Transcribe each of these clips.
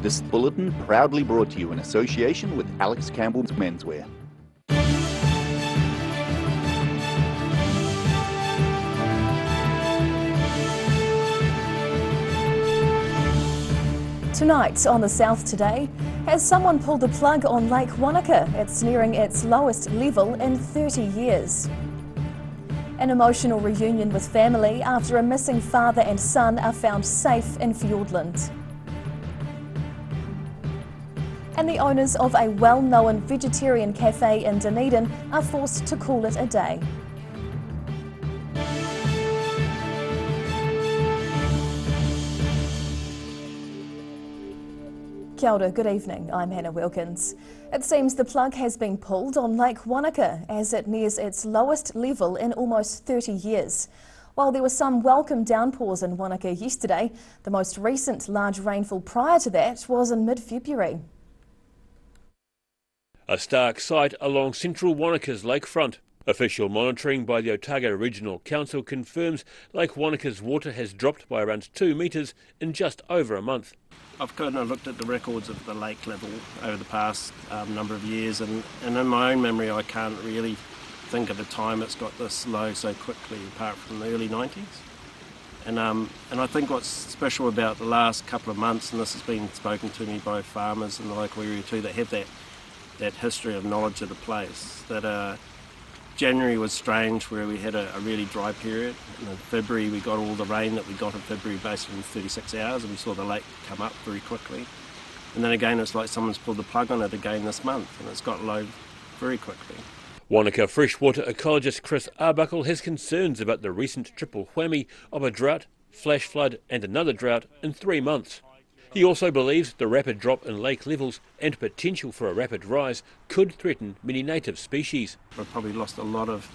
This bulletin proudly brought to you in association with Alex Campbell's Menswear. Tonight on the South Today, has someone pulled the plug on Lake Wanaka? It's nearing its lowest level in 30 years. An emotional reunion with family after a missing father and son are found safe in Fiordland. And the owners of a well-known vegetarian cafe in Dunedin are forced to call it a day. Kia ora, good evening, I'm Hannah Wilkins. It seems the plug has been pulled on Lake Wanaka as it nears its lowest level in almost 30 years. While there were some welcome downpours in Wanaka yesterday, the most recent large rainfall prior to that was in mid-February. A stark sight along central Wanaka's lakefront. Official monitoring by the Otago Regional Council confirms Lake Wanaka's water has dropped by around 2 metres in just over a month. I've kind of looked at the records of the lake level over the past number of years, and in my own memory I can't really think of a time it's got this low so quickly apart from the early 90s. And I think what's special about the last couple of months, and this has been spoken to me by farmers in the local area too, that have that history of knowledge of the place, that January was strange where we had a really dry period, and in February we got all the rain that we got in February basically in 36 hours, and we saw the lake come up very quickly. And then again it's like someone's pulled the plug on it again this month, and it's got low very quickly. Wanaka freshwater ecologist Chris Arbuckle has concerns about the recent triple whammy of a drought, flash flood and another drought in 3 months. He also believes the rapid drop in lake levels and potential for a rapid rise could threaten many native species. We've probably lost a lot of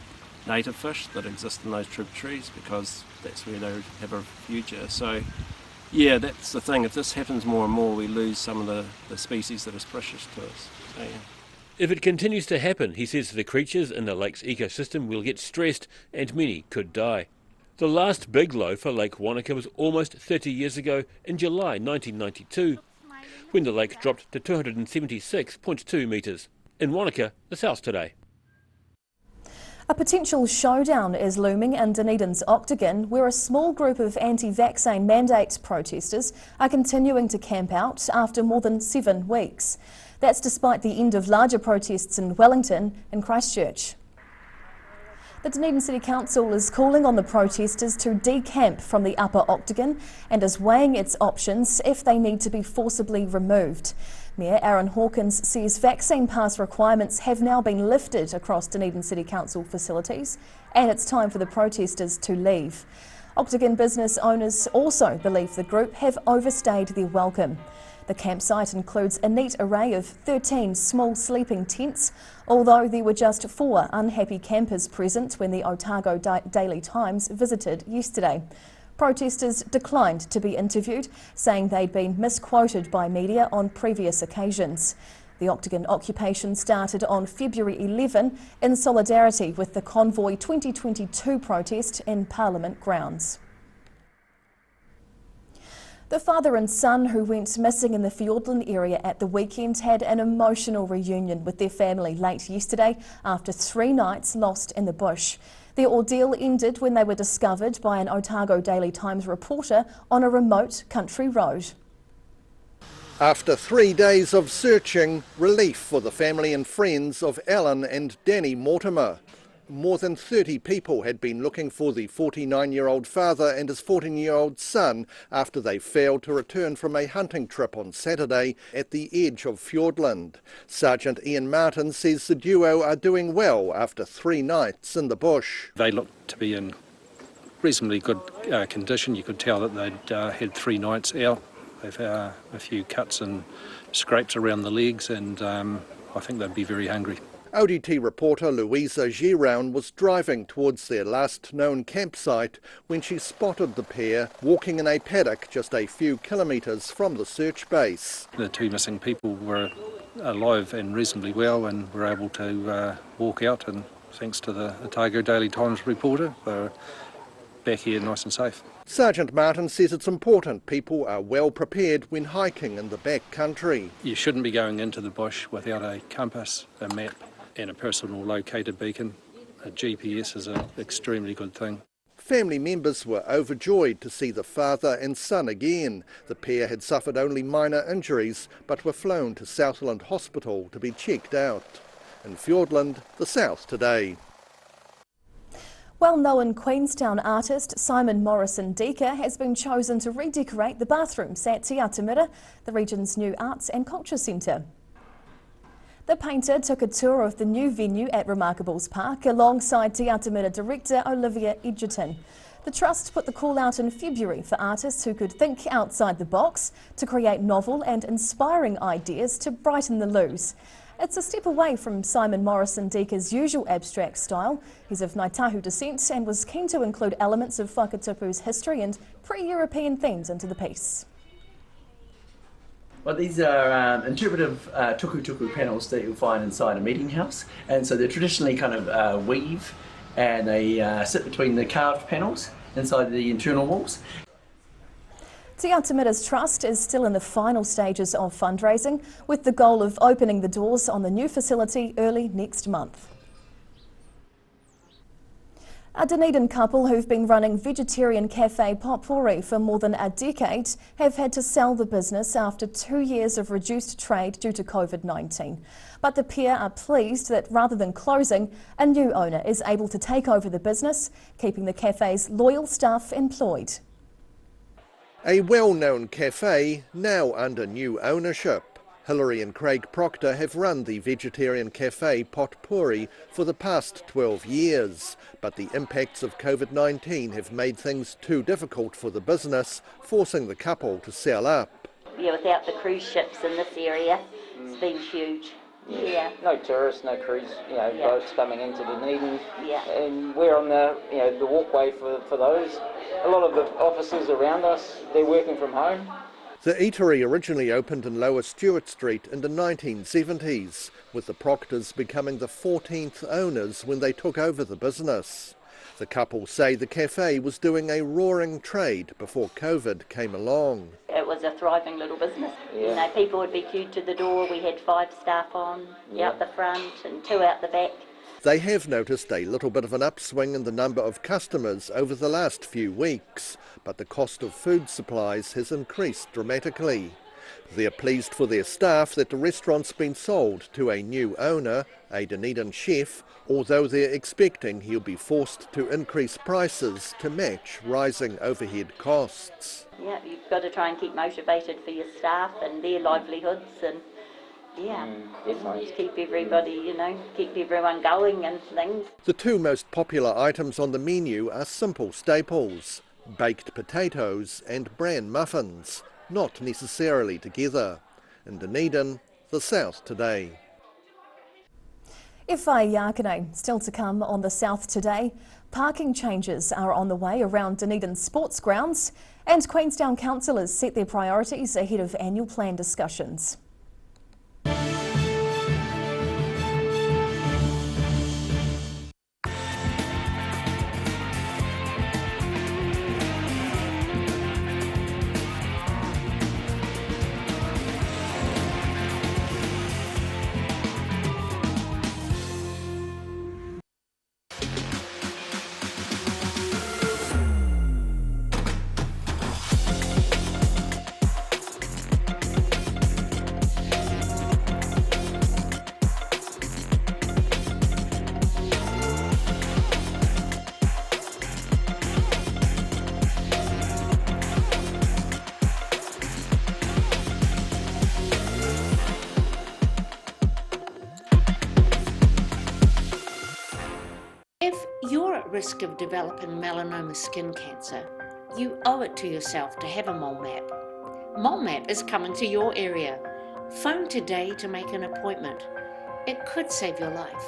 native fish that exist in those tributaries because that's where they have a future. So yeah, that's the thing. If this happens more and more, we lose some of the species that are precious to us. So, yeah. If it continues to happen, he says the creatures in the lake's ecosystem will get stressed and many could die. The last big low for Lake Wanaka was almost 30 years ago in July 1992, when the lake dropped to 276.2 metres. In Wanaka, the South Today. A potential showdown is looming in Dunedin's Octagon, where a small group of anti-vaccine mandate protesters are continuing to camp out after more than 7 weeks. That's despite the end of larger protests in Wellington and Christchurch. The Dunedin City Council is calling on the protesters to decamp from the upper Octagon and is weighing its options if they need to be forcibly removed. Mayor Aaron Hawkins says vaccine pass requirements have now been lifted across Dunedin City Council facilities and it's time for the protesters to leave. Octagon business owners also believe the group have overstayed their welcome. The campsite includes a neat array of 13 small sleeping tents, although there were just 4 unhappy campers present when the Otago Daily Times visited yesterday. Protesters declined to be interviewed, saying they'd been misquoted by media on previous occasions. The Octagon occupation started on February 11 in solidarity with the Convoy 2022 protest in Parliament grounds. The father and son who went missing in the Fiordland area at the weekend had an emotional reunion with their family late yesterday after 3 nights lost in the bush. Their ordeal ended when they were discovered by an Otago Daily Times reporter on a remote country road. After 3 days of searching, relief for the family and friends of Alan and Danny Mortimer. More than 30 people had been looking for the 49-year-old father and his 14-year-old son after they failed to return from a hunting trip on Saturday at the edge of Fiordland. Sergeant Ian Martin says the duo are doing well after 3 nights in the bush. They looked to be in reasonably good condition. You could tell that they'd had 3 nights out. They've a few cuts and scrapes around the legs, and I think they'd be very hungry. ODT reporter Louisa Giroun was driving towards their last known campsite when she spotted the pair walking in a paddock just a few kilometres from the search base. The 2 missing people were alive and reasonably well and were able to walk out, and thanks to the Otago Daily Times reporter, they were back here nice and safe. Sergeant Martin says it's important people are well prepared when hiking in the back country. You shouldn't be going into the bush without a compass, a map and a personal locator beacon. A GPS is an extremely good thing. Family members were overjoyed to see the father and son again. The pair had suffered only minor injuries but were flown to Southland Hospital to be checked out. In Fiordland, the South Today. Well-known Queenstown artist Simon Morrison Deaker has been chosen to redecorate the bathrooms at Te Atamira, the region's new arts and culture centre. The painter took a tour of the new venue at Remarkables Park alongside Te Atamira director Olivia Edgerton. The Trust put the call out in February for artists who could think outside the box to create novel and inspiring ideas to brighten the loos. It's a step away from Simon Morrison Deaker's usual abstract style. He's of Ngaitahu descent and was keen to include elements of Whakatupu's history and pre-European themes into the piece. Well, these are interpretive tuku panels that you'll find inside a meeting house, and so they're traditionally kind of weave, and they sit between the carved panels inside the internal walls. Te Atamira's Trust is still in the final stages of fundraising, with the goal of opening the doors on the new facility early next month. A Dunedin couple who've been running vegetarian cafe Potpourri for more than a decade have had to sell the business after 2 years of reduced trade due to COVID-19. But the pair are pleased that rather than closing, a new owner is able to take over the business, keeping the cafe's loyal staff employed. A well-known cafe now under new ownership. Hilary and Craig Proctor have run the vegetarian cafe Potpourri for the past 12 years, but the impacts of COVID-19 have made things too difficult for the business, forcing the couple to sell up. Yeah, without the cruise ships in this area, it's been huge. Yeah. No tourists, no cruise, boats coming into Dunedin. Yeah. And we're on the, the walkway for those. A lot of the offices around us, they're working from home. The eatery originally opened in Lower Stewart Street in the 1970s, with the Proctors becoming the 14th owners when they took over the business. The couple say the cafe was doing a roaring trade before COVID came along. It was a thriving little business. Yeah. People would be queued to the door. We had 5 staff on out the front and 2 out the back. They have noticed a little bit of an upswing in the number of customers over the last few weeks, but the cost of food supplies has increased dramatically. They're pleased for their staff that the restaurant's been sold to a new owner, a Dunedin chef, although they're expecting he'll be forced to increase prices to match rising overhead costs. Yeah, you've got to try and keep motivated for your staff and their livelihoods and just keep everybody, keep everyone going and things. The 2 most popular items on the menu are simple staples, baked potatoes and bran muffins, not necessarily together. In Dunedin, the South Today. Whai Yakane, still to come on the South Today. Parking changes are on the way around Dunedin sports grounds, and Queenstown councillors set their priorities ahead of annual plan discussions. If you're at risk of developing melanoma skin cancer, you owe it to yourself to have a mole map. Mole map is coming to your area. Phone today to make an appointment. It could save your life.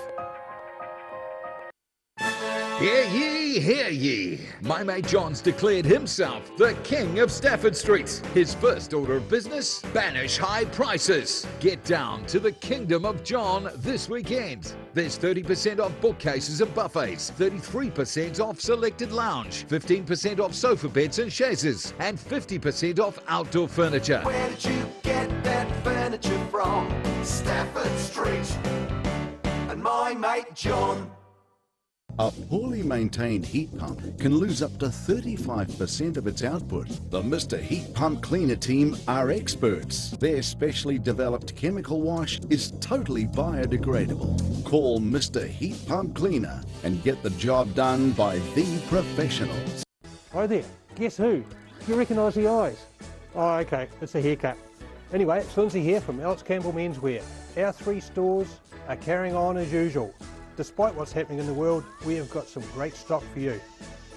Hear ye, hear ye. My mate John's declared himself the king of Stafford Street. His first order of business, banish high prices. Get down to the kingdom of John this weekend. There's 30% off bookcases and buffets, 33% off selected lounge, 15% off sofa beds and chaises, and 50% off outdoor furniture. Where did you get that furniture from? Stafford Street. And my mate John. A poorly maintained heat pump can lose up to 35% of its output. The Mr. Heat Pump Cleaner team are experts. Their specially developed chemical wash is totally biodegradable. Call Mr. Heat Pump Cleaner and get the job done by the professionals. Hi there, guess who? You recognise the eyes? Oh, okay, it's a haircut. Anyway, it's Lindsay here from Alex Campbell Menswear. Our 3 stores are carrying on as usual. Despite what's happening in the world, we have got some great stock for you.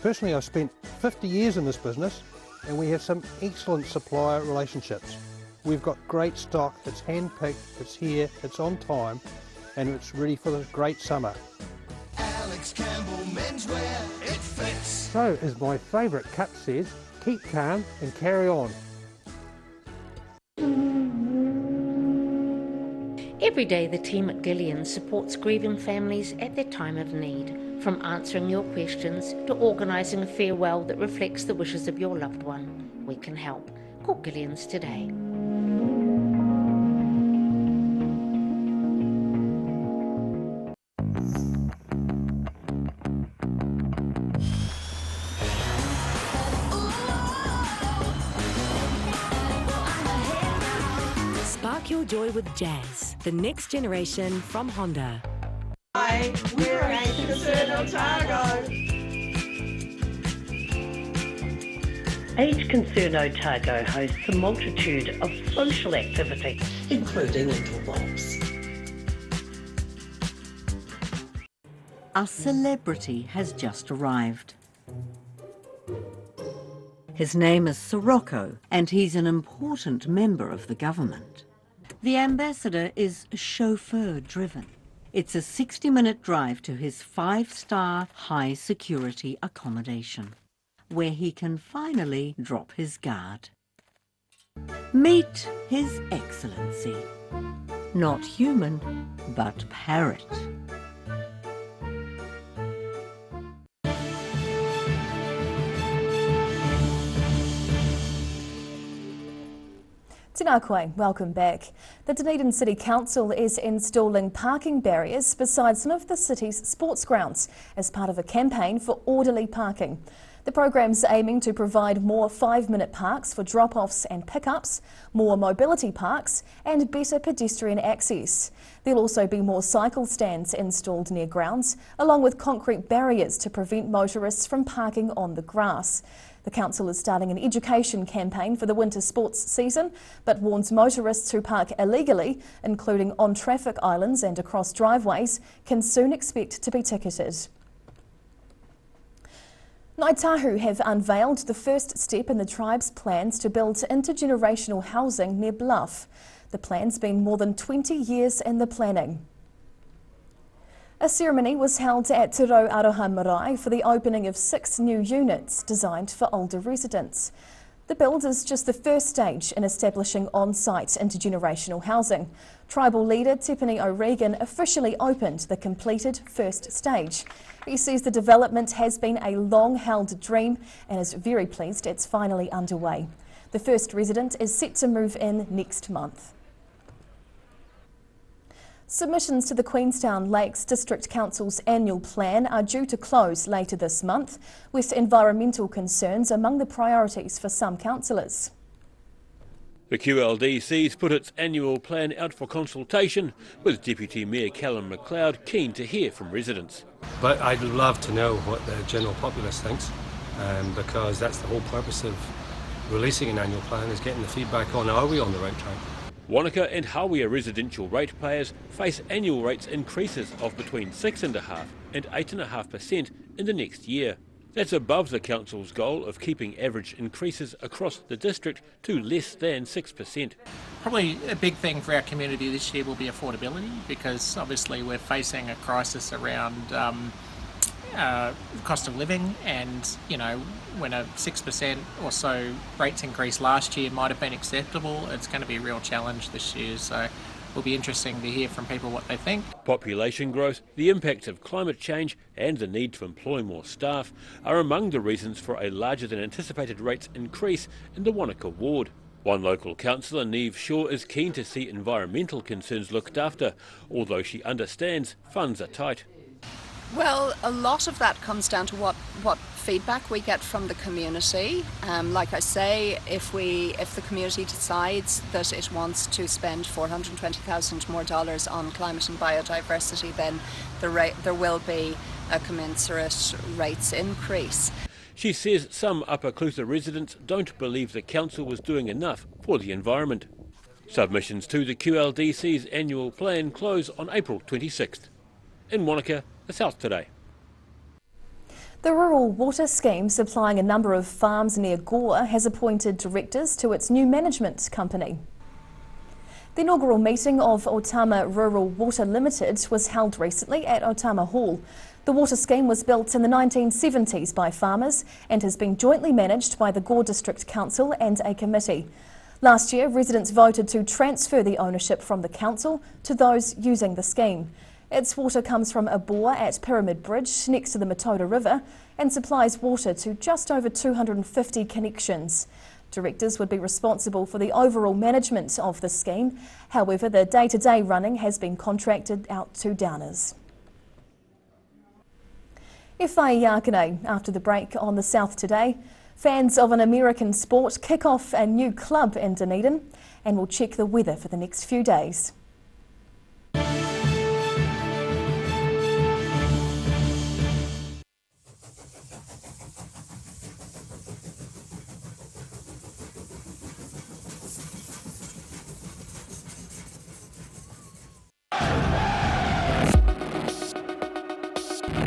Personally, I've spent 50 years in this business and we have some excellent supplier relationships. We've got great stock, it's hand-picked, it's here, it's on time, and it's ready for this great summer. Alex Campbell Menswear, it fits. So, as my favourite cut says, keep calm and carry on. Every day the team at Gillian supports grieving families at their time of need, from answering your questions to organising a farewell that reflects the wishes of your loved one. We can help. Call Gillian's today. Spark your joy with jazz, the next generation from Honda. Hi, we're Concern Otago. Age Concern Otago hosts a multitude of social activities, including little box. A celebrity has just arrived. His name is Sirocco, and he's an important member of the government. The ambassador is chauffeur-driven. It's a 60-minute drive to his 5-star high-security accommodation, where he can finally drop his guard. Meet His Excellency. Not human, but parrot. Tēnā koe, welcome back. The Dunedin City Council is installing parking barriers beside some of the city's sports grounds as part of a campaign for orderly parking. The program's aiming to provide more 5-minute parks for drop-offs and pickups, more mobility parks and better pedestrian access. There'll also be more cycle stands installed near grounds, along with concrete barriers to prevent motorists from parking on the grass. The council is starting an education campaign for the winter sports season, but warns motorists who park illegally, including on traffic islands and across driveways, can soon expect to be ticketed. Ngāi Tahu have unveiled the first step in the tribe's plans to build intergenerational housing near Bluff. The plan's been more than 20 years in the planning. A ceremony was held at Te Rau Aroha Marae for the opening of 6 new units designed for older residents. The build is just the first stage in establishing on-site intergenerational housing. Tribal leader Tepani O'Regan officially opened the completed first stage. He says the development has been a long-held dream and is very pleased it's finally underway. The first resident is set to move in next month. Submissions to the Queenstown Lakes District Council's annual plan are due to close later this month, with environmental concerns among the priorities for some councillors. The QLDC's put its annual plan out for consultation, with Deputy Mayor Callum McLeod keen to hear from residents. But I'd love to know what the general populace thinks, because that's the whole purpose of releasing an annual plan, is getting the feedback on, are we on the right track? Wanaka and Hawea residential ratepayers face annual rates increases of between 6.5% and 8.5% in the next year. That's above the council's goal of keeping average increases across the district to less than 6%. Probably a big thing for our community this year will be affordability, because obviously we're facing a crisis around cost of living, and when a 6% or so rates increase last year might have been acceptable, it's going to be a real challenge this year. So it'll be interesting to hear from people what they think. Population growth, the impacts of climate change and the need to employ more staff are among the reasons for a larger than anticipated rates increase in the Wanaka ward. One local councillor, Neve Shaw, is keen to see environmental concerns looked after, although she understands funds are tight. Well, a lot of that comes down to what feedback we get from the community. Like I say, if the community decides that it wants to spend $420,000 more on climate and biodiversity, then there will be a commensurate rates increase. She says some Upper Clutha residents don't believe the council was doing enough for the environment. Submissions to the QLDC's annual plan close on April 26th. In Wanaka, the South Today. The Rural Water Scheme, supplying a number of farms near Gore, has appointed directors to its new management company. The inaugural meeting of Otama Rural Water Limited was held recently at Otama Hall. The water scheme was built in the 1970s by farmers and has been jointly managed by the Gore District Council and a committee. Last year, residents voted to transfer the ownership from the council to those using the scheme. Its water comes from a bore at Pyramid Bridge next to the Matoda River and supplies water to just over 250 connections. Directors would be responsible for the overall management of the scheme. However, the day-to-day running has been contracted out to Downers. Whai Yakane after the break on the South Today. Fans of an American sport kick off a new club in Dunedin, and we'll check the weather for the next few days.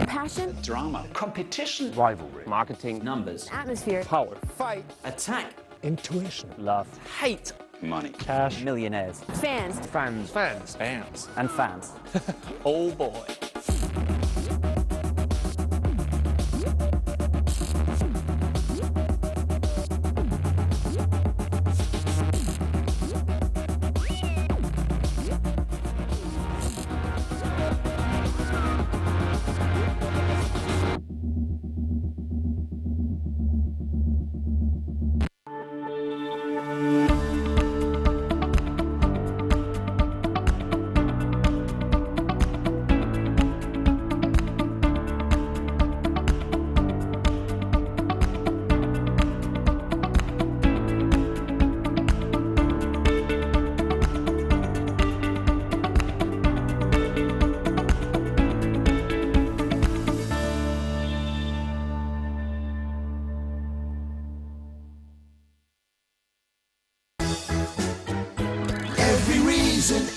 Passion, drama, competition, rivalry, marketing, numbers, atmosphere, power, fight, attack, intuition, love, hate, money, cash, millionaires, fans, and fans. Oh boy.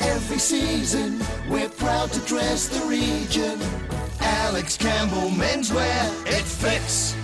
Every season, we're proud to dress the region. Alex Campbell menswear, it fits.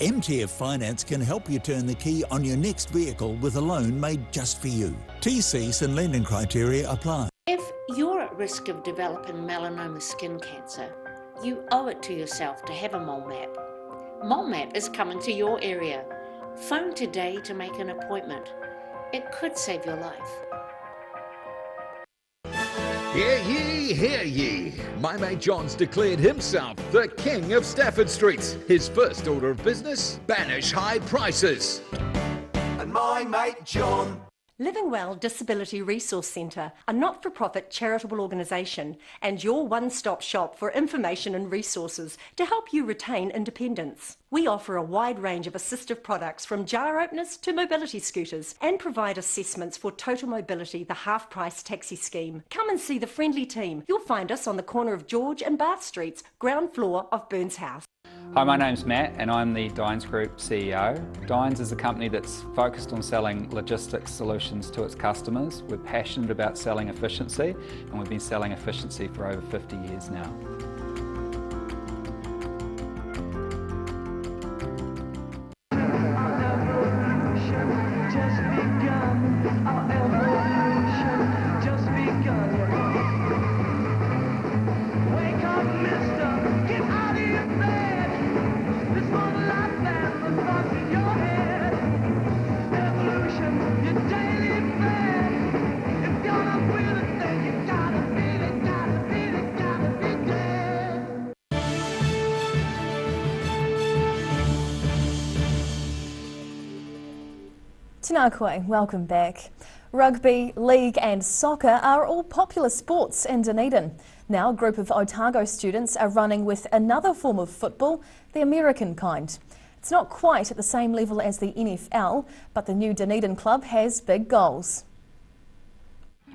MTF Finance can help you turn the key on your next vehicle with a loan made just for you. TCs and lending criteria apply. If you're at risk of developing melanoma skin cancer, you owe it to yourself to have a mole map. Mole map is coming to your area. Phone today to make an appointment. It could save your life. Hear ye, hear ye. My mate John's declared himself the king of Stafford Streets. His first order of business, banish high prices. And my mate John. Living Well Disability Resource Centre, a not-for-profit charitable organisation and your one-stop shop for information and resources to help you retain independence. We offer a wide range of assistive products from jar openers to mobility scooters and provide assessments for Total Mobility, the half-price taxi scheme. Come and see the friendly team. You'll find us on the corner of George and Bath Streets, ground floor of Burns House. Hi, my name's Matt and I'm the Dines Group CEO. Dines is a company that's focused on selling logistics solutions to its customers. We're passionate about selling efficiency and we've been selling efficiency for over 50 years now. Tēnā koe, welcome back. Rugby, league and soccer are all popular sports in Dunedin. Now a group of Otago students are running with another form of football, the American kind. It's not quite at the same level as the NFL, but the new Dunedin club has big goals.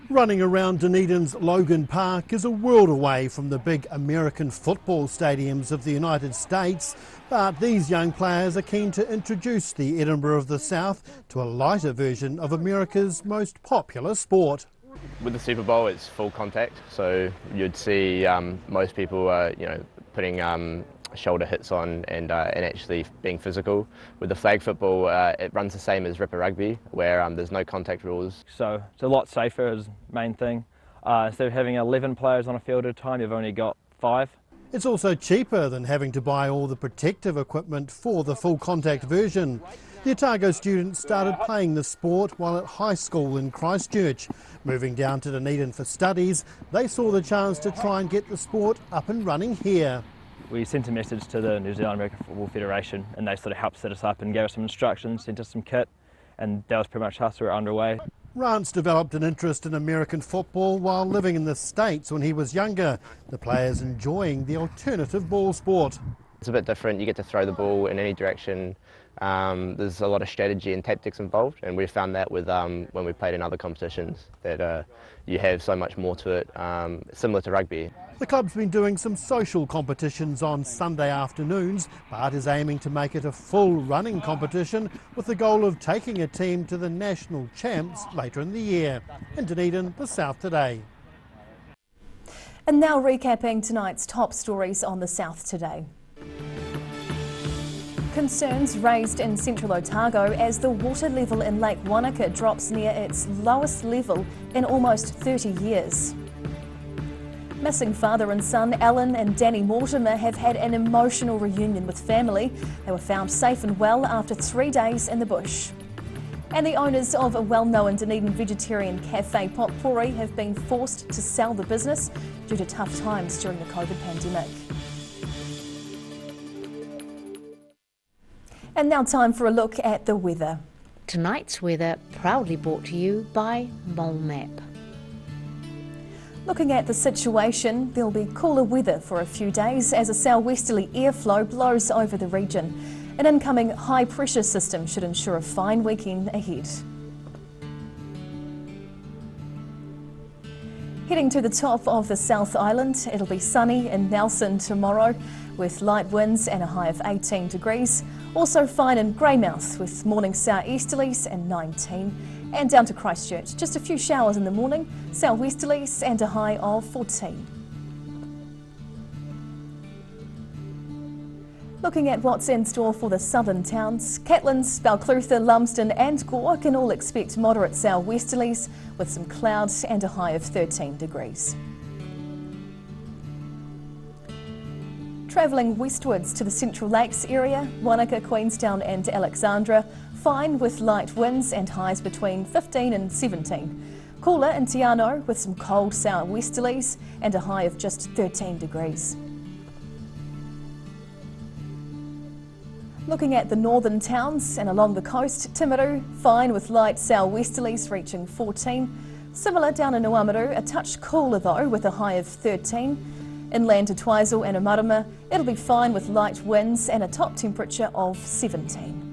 Running around Dunedin's Logan Park is a world away from the big American football stadiums of the United States, but these young players are keen to introduce the Edinburgh of the South to a lighter version of America's most popular sport. With the Super Bowl, it's full contact, so you'd see most people, putting shoulder hits on and actually being physical. With the flag football, it runs the same as Ripper Rugby, where there's no contact rules. So it's a lot safer is the main thing. Instead of having 11 players on a field at a time, you've only got 5. It's also cheaper than having to buy all the protective equipment for the full contact version. The Otago students started playing the sport while at high school in Christchurch. Moving down to Dunedin for studies, they saw the chance to try and get the sport up and running here. We sent a message to the New Zealand American Football Federation and they sort of helped set us up and gave us some instructions, sent us some kit, and that was pretty much us. We were underway. Rance developed an interest in American football while living in the States when he was younger. The players enjoying the alternative ball sport. It's a bit different. You get to throw the ball in any direction. There's a lot of strategy and tactics involved, and we've found that with when we played in other competitions, that you have so much more to it, similar to rugby. The club's been doing some social competitions on Sunday afternoons, but is aiming to make it a full running competition with the goal of taking a team to the national champs later in the year. In Dunedin, the South Today. And now recapping tonight's top stories on the South Today. Concerns raised in central Otago as the water level in Lake Wanaka drops near its lowest level in almost 30 years. Missing father and son Alan and Danny Mortimer have had an emotional reunion with family. They were found safe and well after 3 days in the bush. And the owners of a well-known Dunedin vegetarian cafe, Potpourri, have been forced to sell the business due to tough times during the COVID pandemic. And now time for a look at the weather. Tonight's weather proudly brought to you by Mole Map. Looking at the situation, there'll be cooler weather for a few days as a southwesterly airflow blows over the region. An incoming high pressure system should ensure a fine weekend ahead. Heading to the top of the South Island, it'll be sunny in Nelson tomorrow with light winds and a high of 18 degrees. Also fine in Greymouth with morning southeasterlies and 19. And down to Christchurch, just a few showers in the morning, southwesterlies and a high of 14. Looking at what's in store for the southern towns, Catlins, Balclutha, Lumsden and Gore can all expect moderate southwesterlies with some clouds and a high of 13 degrees. Travelling westwards to the Central Lakes area, Wanaka, Queenstown and Alexandra, fine with light winds and highs between 15 and 17. Cooler in Te Anau with some cold southwesterlies and a high of just 13 degrees. Looking at the northern towns and along the coast, Timaru fine with light southwesterlies reaching 14. Similar down in Nuamaru, a touch cooler though with a high of 13. Inland to Twizel and Omarama, it'll be fine with light winds and a top temperature of 17.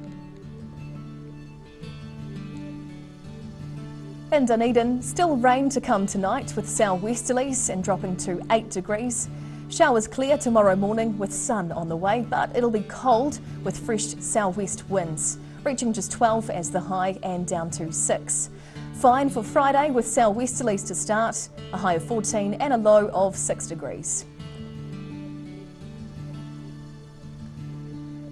In Dunedin, still rain to come tonight with southwesterlies and dropping to 8 degrees. Showers clear tomorrow morning with sun on the way, but it'll be cold with fresh southwest winds, reaching just 12 as the high and down to 6. Fine for Friday with southwesterlies to start, a high of 14 and a low of 6 degrees.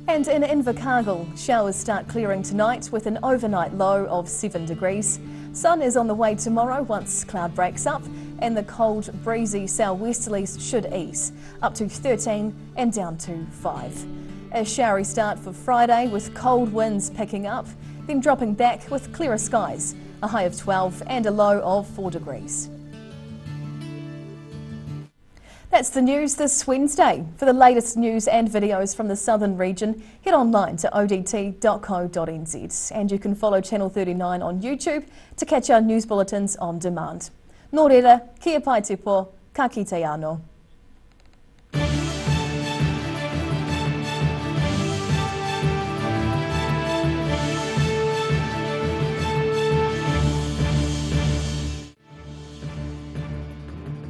And in Invercargill, showers start clearing tonight with an overnight low of 7 degrees. Sun is on the way tomorrow once cloud breaks up, and the cold, breezy southwesterlies should ease, up to 13 and down to 5. A showery start for Friday with cold winds picking up, then dropping back with clearer skies, a high of 12 and a low of 4 degrees. That's the news this Wednesday. For the latest news and videos from the southern region, head online to odt.co.nz, and you can follow Channel 39 on YouTube to catch our news bulletins on demand. Nō reira, kia pai te pō, ka kite anō.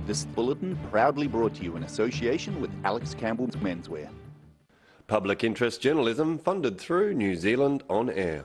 This bulletin proudly brought to you in association with Alex Campbell's Menswear. Public interest journalism funded through New Zealand On Air.